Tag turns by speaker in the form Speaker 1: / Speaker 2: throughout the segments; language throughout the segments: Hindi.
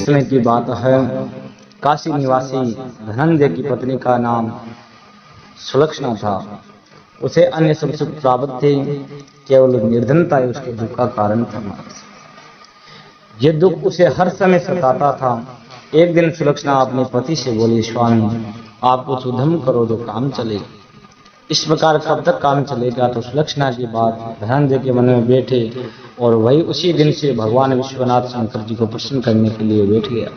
Speaker 1: समय की बात है, काशी निवासी धनंजय की पत्नी का नाम सुलक्षणा था। उसे अन्य सब सुख प्राप्त थे, केवल निर्धनता ही उसके दुख का कारण था। ये दुख उसे हर समय सताता था। एक दिन सुलक्षणा अपने पति से बोली, स्वामी आप कुछ उद्यम करो तो काम चले। इस प्रकार कब तक काम चलेगा? तो सुलक्षणा की बात धनंजय के मन में बैठे और वही उसी दिन से भगवान विश्वनाथ शंकर जी को प्रसन्न करने के लिए बैठ गया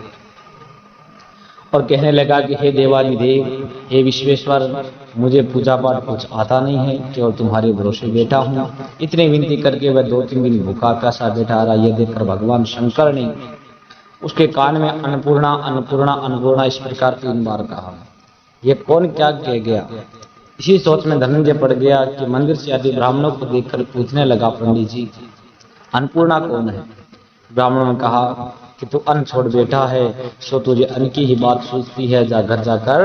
Speaker 1: और कहने लगा कि हे देवाधिदेव, हे विश्वेश्वर, मुझे पूजा पाठ कुछ आता नहीं है, केवल तुम्हारे भरोसे बैठा हूँ। इतनी विनती करके वह 2-3 दिन भूखा प्यासा बैठा रहा। यह देखकर भगवान शंकर ने उसके कान में अन्नपूर्णा अन्नपूर्णा अन्नपूर्णा इस प्रकार 3 बार कहा। यह कौन क्या कह गया? इसी सोच में धनंजय पड़ गया कि मंदिर से आदि ब्राह्मणों को देखकर पूछने लगा, पंडित जी अन्नपूर्णा कौन है? ब्राह्मणों ने कहा कि तू अन्न छोड़ बैठा है, सो तुझे अन्न की ही बात सूझती है, जा घर जाकर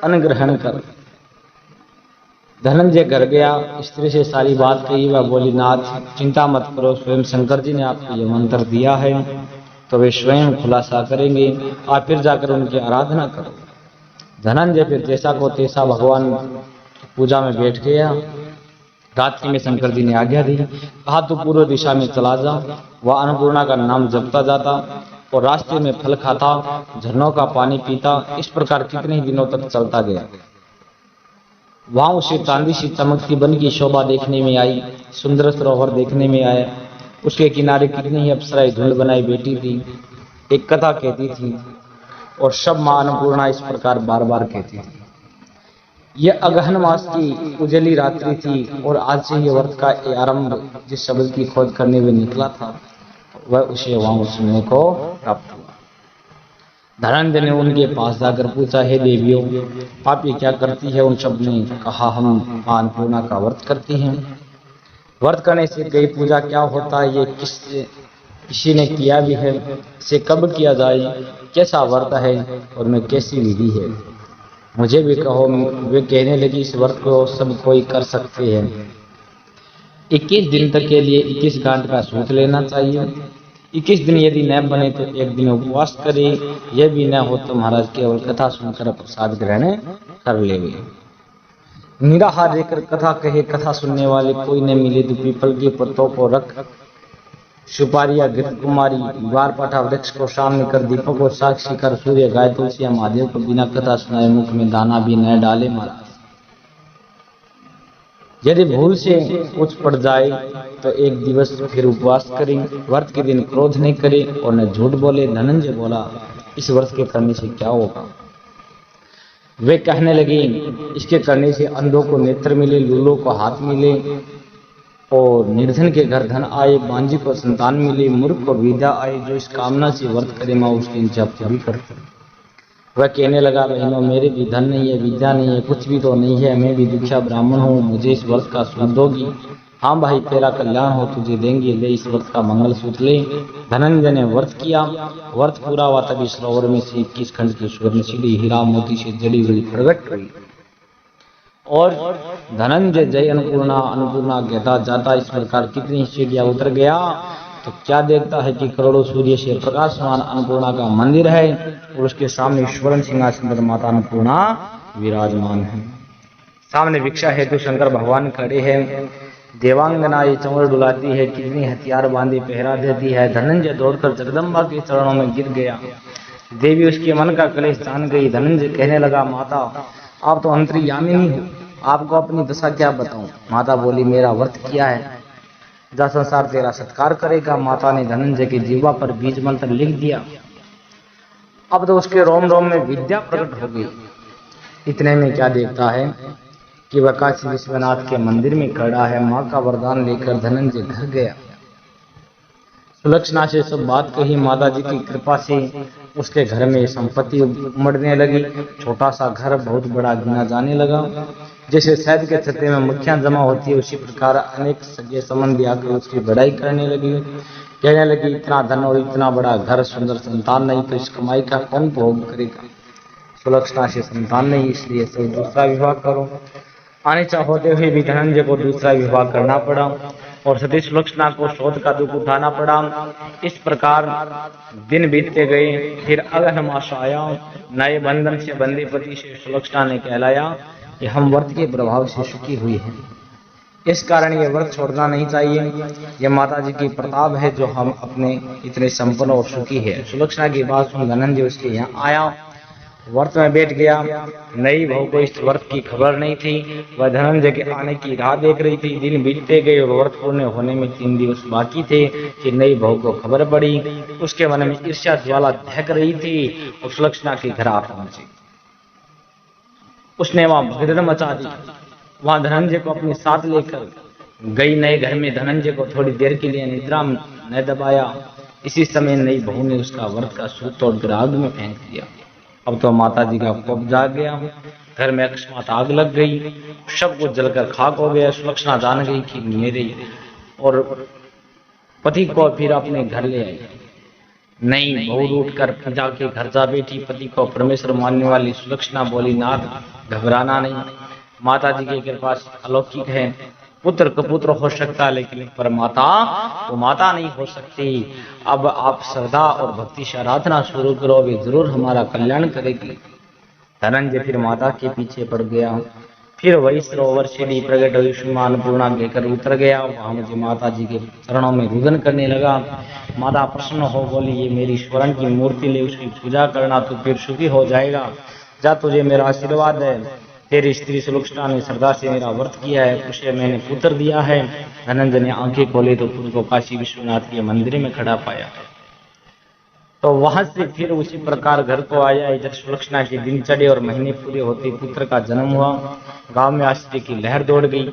Speaker 1: अन्न ग्रहण कर। धनंजय घर गया, स्त्री से सारी बात कही। वह बोली, नाथ चिंता मत करो, स्वयं शंकर जी ने आपको यह मंत्र दिया है, तो वे स्वयं खुलासा करेंगे। आप फिर जाकर उनकी आराधना करो। धनंजय फिर जैसा को तैसा भगवान की पूजा में बैठ गया। रात्रि में शंकर जी ने आज्ञा दी, कहा तू पूर्व दिशा में चला जा। वह अन्नपूर्णा का नाम जपता जाता और रास्ते में फल खाता, झरनों का पानी पीता। इस प्रकार कितने ही दिनों तक चलता गया। वहां उसे चांदी सी चमकती वन की शोभा देखने में आई, सुंदर सरोवर देखने में आया। उसके किनारे कितनी ही अप्सराएं झुंड बनाई बैठी थी, एक कथा कहती थी और सब मां अन्नपूर्णा इस प्रकार बार बार कहती थी। यह अगहन मास की उजली रात्रि थी और आज से ही व्रत का आरंभ जिस शब्द की खोज करने में निकला था, वह उसे वहां सुनने को प्राप्त हुआ। धनंजय ने उनके पास जाकर पूछा, हे देवियों, आप ये क्या करती है? उन सब ने कहा, हम अन्नपूर्णा का व्रत करती हैं। व्रत करने से कई पूजा क्या होता है, ये किसी ने किया भी है, इसे कब किया जाए, कैसा व्रत है और में कैसी विधि है, मुझे भी कहो। वे कहने लगी, इस व्रत को सब कोई कर सकते हैं। 21 दिन तक के लिए 21 गांठ का सूत लेना चाहिए। 21 दिन यदि न बने तो 1 दिन उपवास करे। यह भी न हो तो महाराज केवल कथा सुनकर प्रसाद ग्रहण कर लेंगे। निराहार रहकर कथा कहे, कथा सुनने वाले कोई न मिले तो पीपल के पत्तों को रख, सुपारी या घृत कुमारी द्वार पाठा वृक्ष को सामने कर, दीपक को साक्षी कर, सूर्य गाय तुलसी या महादेव को बिना कथा सुनाए मुख में दाना भी न डाले महाराज। यदि भूल से कुछ पड़ जाए तो 1 दिवस फिर उपवास करें। व्रत के दिन क्रोध नहीं करे और न झूठ बोले। धनंजय बोला, इस व्रत के करने से क्या होगा? वे कहने लगे, इसके करने से अंधों को नेत्र मिले, लूलों को हाथ मिले और निर्धन के घर धन आए, बांझी को संतान मिले, मूर्ख को विद्या आए। जो इस कामना से व्रत करे मां उसकी इच्छा पूरी करते। वह कहने लगा, बहनों मेरे भी धन नहीं है, विद्या नहीं है, कुछ भी तो नहीं है, मैं भी दुखिया ब्राह्मण हूँ, मुझे इस व्रत का सूत दोगी? हाँ भाई, तेरा कल्याण हो, तुझे देंगे, ले इस व्रत का मंगल सूत्र ले। धनंजय ने व्रत किया। व्रत पूरा हुआ तभी सरोवर में से 21 खंड की स्वर्णशिली हीरा मोती से जड़ी हुई प्रकट हुई और धनंजय जय अन्नपूर्णा अन्नपूर्णा कहता जाता। इस प्रकार कितनी सीढ़ियां उतर गया तो क्या देखता है कि करोड़ों सूर्य से प्रकाशमान अन्नपूर्णा का मंदिर है और उसके सामने स्वर्ण सिंहासन पर माता अन्नपूर्णा विराजमान है। सामने भिक्षा हेतु शंकर भगवान खड़े हैं। देवांगना ये चंवर डुलाती है, कितनी हथियार बांधी पहरा देती है। धनंजय दौड़कर जगदम्बा के चरणों में गिर गया। देवी उसके मन का क्लेश जान गई। धनंजय कहने लगा, माता आप तो अंतर्यामिनी हो, आपको अपनी दशा क्या बताऊं? माता बोली, मेरा व्रत किया है, जा संसार तेरा सत्कार करेगा। माता ने धनंजय की जीवा पर बीज मंत्र लिख दिया। अब तो उसके रोम रोम में विद्या प्रकट हो गई। इतने में क्या देखता है कि वह काशी विश्वनाथ के मंदिर में खड़ा है। मां का वरदान लेकर धनंजय घर गया। सुलक्षणा से सब बात कही। माता जी की कृपा से उसके घर में संपत्ति उमड़ने लगी। छोटा सा घर बहुत बड़ा गिना जाने लगा। जैसे शहद के छत्ते में मक्खियां जमा होती है, उसी प्रकार अनेक सगे संबंधी आकर उसकी बड़ाई करने लगी। कहने लगी, इतना धन और इतना बड़ा घर, सुंदर संतान नहीं, तो इस कमाई का कौन भोग करेगा? सुलक्षणा से संतान नहीं, इसलिए सब दूसरा विवाह करो। अनिच्छा होते हुए भी धनंजय को दूसरा विवाह करना पड़ा। और सती सुलक्षणा को शोध का दुख उठाना पड़ा। इस प्रकार दिन बीतते गए। फिर अगहन मास आया। नए बंधन से बंदी पति से सुलक्षणा ने कहलाया कि हम व्रत के प्रभाव से सुखी हुई हैं, इस कारण ये व्रत छोड़ना नहीं चाहिए। ये माता जी की प्रताप है जो हम अपने इतने संपन्न और सुखी है। सुलक्षणा की बात सुन धनंजय उसके यहाँ आया, व्रत में बैठ गया। नई बहू को इस व्रत की खबर नहीं थी। वह धनंजय के आने की राह देख रही थी। दिन बीतते गए और व्रत पूर्ण होने में 3 दिवस बाकी थे कि नई बहू को खबर पड़ी। उसके मन में ईर्ष्या ज्वाला दहक रही थी और सुलक्षणा के घर आ पहुंची। उसने वहां भगदड़ मचा दी। वहां धनंजय को अपने साथ लेकर गई। नए घर में धनंजय को थोड़ी देर के लिए निद्रा न दबाया। इसी समय नई बहू ने उसका व्रत का सूत तोड़कर आग में फेंक दिया। अब तो माता जी का कोप जाग गया। घर में अकस्मात आग लग गई। सब कुछ जलकर खाक हो गया। सुलक्षणा जान गई कि मेरे और पति को फिर अपने घर ले आई। नई बहू उठकर पिता के घर जा बैठी। पति को परमेश्वर मानने वाली सुलक्षणा बोली, नाथ घबराना नहीं, माता जी की कृपा अलौकिक है। पुत्र कपुत्र हो सकता लेकिन पर माता तो माता नहीं हो सकती। अब आप श्रद्धा और भक्ति से आराधना शुरू करो, वे जरूर हमारा कल्याण करेगी। धनंजय फिर माता के पीछे पड़ गया। फिर वही सरोवर सीढ़ी प्रकट हुई अन्नपूर्णा कहकर उतर गया। वहां मुझे माता जी के चरणों में रुदन करने लगा। माता प्रसन्न हो बोली, ये मेरी स्वर्ण की मूर्ति ले, उसकी पूजा करना तो फिर सुखी हो जाएगा। जा, तुझे मेरा आशीर्वाद है। तेरी स्त्री सुलक्षणा ने श्रद्धा से मेरा व्रत किया है, उसे मैंने पुत्र दिया है। धनंजय ने आंखें खोली तो खुद को काशी विश्वनाथ के मंदिर में खड़ा पाया। तो वहां से फिर उसी प्रकार घर को आया। इधर सुलक्षणा के दिन चढ़े और महीने पूरे होते पुत्र का जन्म हुआ। गांव में आश्चर्य की लहर दौड़ गई,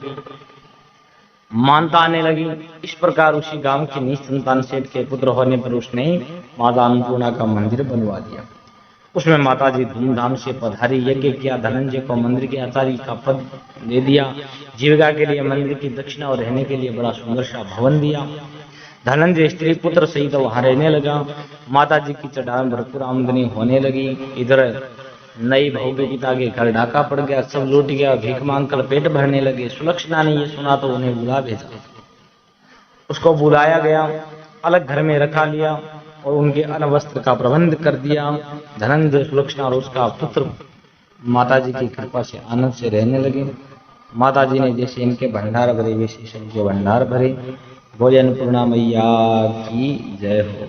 Speaker 1: मानता आने लगी। इस प्रकार उसी गांव की निसंतान सेठ के पुत्र होने पर उसने माता अन्नपूर्णा का मंदिर बनवा दिया। उसमें माता जी धूमधाम से पधारी, यज्ञ किया। धनंजय को मंदिर के आचार्य का पद दे दिया। जीविका के लिए मंदिर की दक्षिणा और रहने के लिए बड़ा सुंदर सा भवन दिया। धनंजय स्त्री पुत्र सहित वहां रहने लगा। माता जी की चढ़ाई में भरपूर आमदनी होने लगी। इधर नई बहू के पिता के घर डाका पड़ गया, सब लूट गया। भीख मांगकर पेट भरने लगे। सुलक्षणा ने ये सुना तो उन्हें बुला भेजा। उसको बुलाया गया, अलग घर में रखा लिया और उनके अन्न वस्त्र का प्रबंध कर दिया। धनंजय, सुलक्षणा और उसका पुत्र माता जी की कृपा से आनंद से रहने लगे। माता जी ने जैसे इनके भंडार भरे वैसे सबके भंडार भरे। बोले अन्नपूर्णा मैया की जय हो।